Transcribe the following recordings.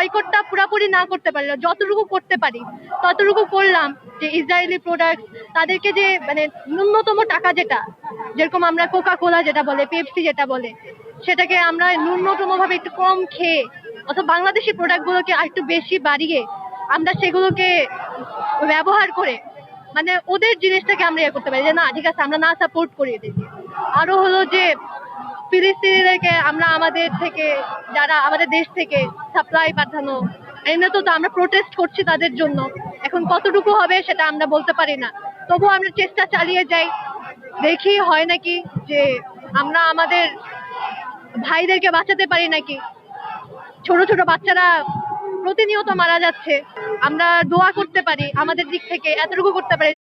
বয়কটটা পুরোপুরি না করতে পারি না, যতটুকু করতে পারি ততটুকু করলাম। যে ইসরায়েলি প্রোডাক্ট তাদেরকে যে মানে ন্যূনতম টাকা, যেটা যেরকম আমরা কোকা কোলা যেটা বলে, পেপসি যেটা বলে, সেটাকে আমরা ন্যূনতম ভাবে একটু কম খেয়ে অথবা বাংলাদেশি প্রোডাক্ট গুলোকে আরেকটু বেশি বাড়িয়ে আমরা সেগুলোকে ব্যবহার করে মানে ওদের জিনিসটাকে আমরা ইয়ে করতে পারি যে না ঠিক আছে আমরা না সাপোর্ট করি এদেরকে। আরো হলো যে ফিলিস্তিনিদেরকে আমরা আমাদের থেকে, যারা আমাদের দেশ থেকে সাপ্লাই পাঠানো, এমনি তো আমরা প্রোটেস্ট করছি তাদের জন্য, এখন কতটুকু হবে সেটা আমরা বলতে পারি না, তবুও আমরা চেষ্টা চালিয়ে যাই, দেখি হয় নাকি যে আমরা আমাদের ভাইদেরকে বাঁচাতে পারি নাকি। ছোট ছোট বাচ্চারা প্রতিনিয়ত মারা যাচ্ছে, আমরা দোয়া করতে পারি, আমাদের দিক থেকে এতটুকু করতে পারি।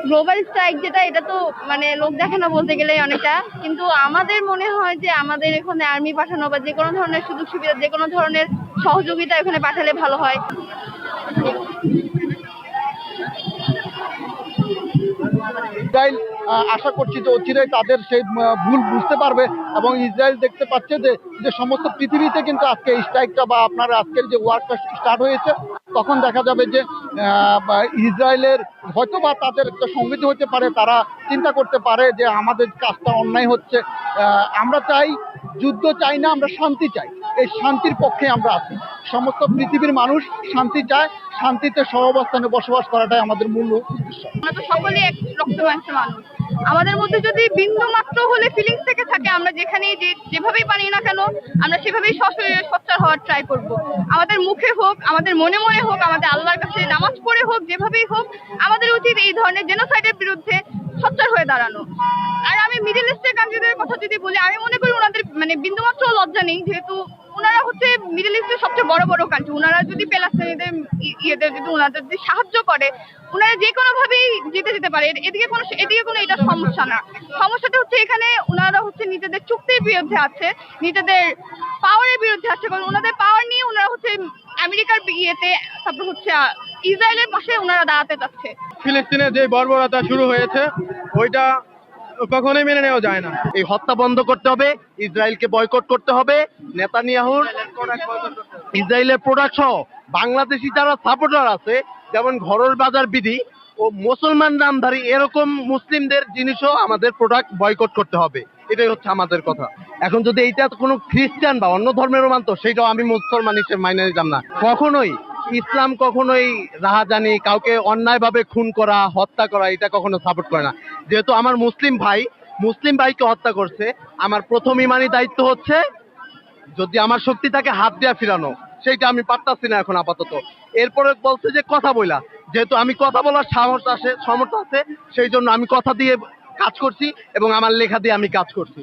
গ্লোবাল স্ট্রাইক যেটা, এটা তো মানে লোক দেখানো বলতে গেলে অনেকটা, কিন্তু আমাদের মনে হয় যে আমাদের এখানে আর্মি পাঠানো বা যে কোনো ধরনের সুযোগ সুবিধা, যে কোনো ধরনের সহযোগিতা এখানে পাঠালে ভালো হয়। ইসরায়েল আশা করছি যে অচিরেই তাদের সেই ভুল বুঝতে পারবে এবং ইসরায়েল দেখতে পাচ্ছে যে যে সমস্ত পৃথিবীতে কিন্তু আজকে এই স্ট্রাইকটা বা আপনার আজকের যে ওয়ারটা স্টার্ট হয়েছে, তখন দেখা যাবে যে ইসরায়েলের হয়তো বা তাদের একটা সংগতি হতে পারে, তারা চিন্তা করতে পারে যে আমাদের কাজটা অন্যায় হচ্ছে। আমরা চাই, যুদ্ধ চাই না, আমরা শান্তি চাই। এই শান্তির পক্ষে আমরা আছি। সমস্ত পৃথিবীর মানুষ শান্তি চায়, শান্তিতে সহাবস্থানে বসবাস করাটাই আমাদের মূল উদ্দেশ্য। আমরা তো সকলেই এক রক্ত মাংসের মানুষ, আমাদের মধ্যে যদি বিন্দু মাত্র হলে ফিলিংস থেকে থাকে, আমরা যেখানেই যেভাবেই পারি না কেন আমরা সেভাবেই সশরীরে সোচ্চার হওয়ার ট্রাই করব। আমাদের মুখে হোক, আমাদের মনে মনে হোক, আমাদের আল্লাহর কাছে নামাজ পড়ে হোক, যেভাবেই হোক আমাদের উচিত এই ধরনের জেনোসাইডের বিরুদ্ধে সোচ্চার হয়ে দাঁড়ানো। আর আমি মিডল ইস্টের কান্ট্রিদের কথা যদি বলি, আমি মনে করি ওনাদের মানে বিন্দুমাত্র লজ্জা নেই, যেহেতু ওনারা হচ্ছে মিডল ইস্টের সবচেয়ে বড় বড় কান্ট্রি। ওনারা যদি প্যালেস্তাইনিদের ইয়েদের যদি ওনাদের যদি সাহায্য করে, ওনারা যে কোনো ভাবেই যেতে পারে, এদিকে কোনো এটা সমস্যা না। সমস্যাটা হচ্ছে এখানে ওনারা হচ্ছে নিজেদের চুক্তির বিরুদ্ধে আছে, নিজেদের পাওয়ারের বিরুদ্ধে আছে, কারণ ওনাদের পাওয়ার নিয়ে ওনারা হচ্ছে আমেরিকার ইয়েতে, তারপর হচ্ছে ইসরায়েলের পাশে ওনারা দাঁড়াতে চাচ্ছে। ফিলিস্তিনে যে বর্বরতা শুরু হয়েছে ওইটা কখনোই মেনে নেওয়া যায় না। এই হত্যা বন্ধ করতে হবে, ইসরায়েলকে বয়কট করতে হবে, নেতানিয়াহুর ইসরায়েলের প্রোডাক্ট সহ বাংলাদেশি যারা সাপোর্টার আছে, যেমন ঘরোর বাজার বিধি ও মুসলমান নামধারী এরকম মুসলিমদের জিনিসও আমাদের প্রোডাক্ট বয়কট করতে হবে। এটাই হচ্ছে আমাদের কথা। এখন যদি এইটা কোনো খ্রিস্টান বা অন্য ধর্মেরও মানতো, সেইটাও আমি মুসলমান হিসেবে মাইনে নিতাম না কখনোই। ইসলাম কখনোই রাহাজানি, কাউকে অন্যায়ভাবে খুন করা, হত্যা করা, এটা কখনো সাপোর্ট করে না। যেহেতু আমার মুসলিম ভাইকে হত্যা করছে, আমার প্রথম ইমানি দায়িত্ব হচ্ছে যদি আমার শক্তি থাকে হাত দিয়া ফিরানো। সেইটা আমি পারতাছি না এখন আপাতত। এরপরে বলছে যে কথা বইলা, যেহেতু আমি কথা বলার সামর্থ্য আছে, সেই জন্য আমি কথা দিয়ে কাজ করছি এবং আমার লেখা দিয়ে আমি কাজ করছি।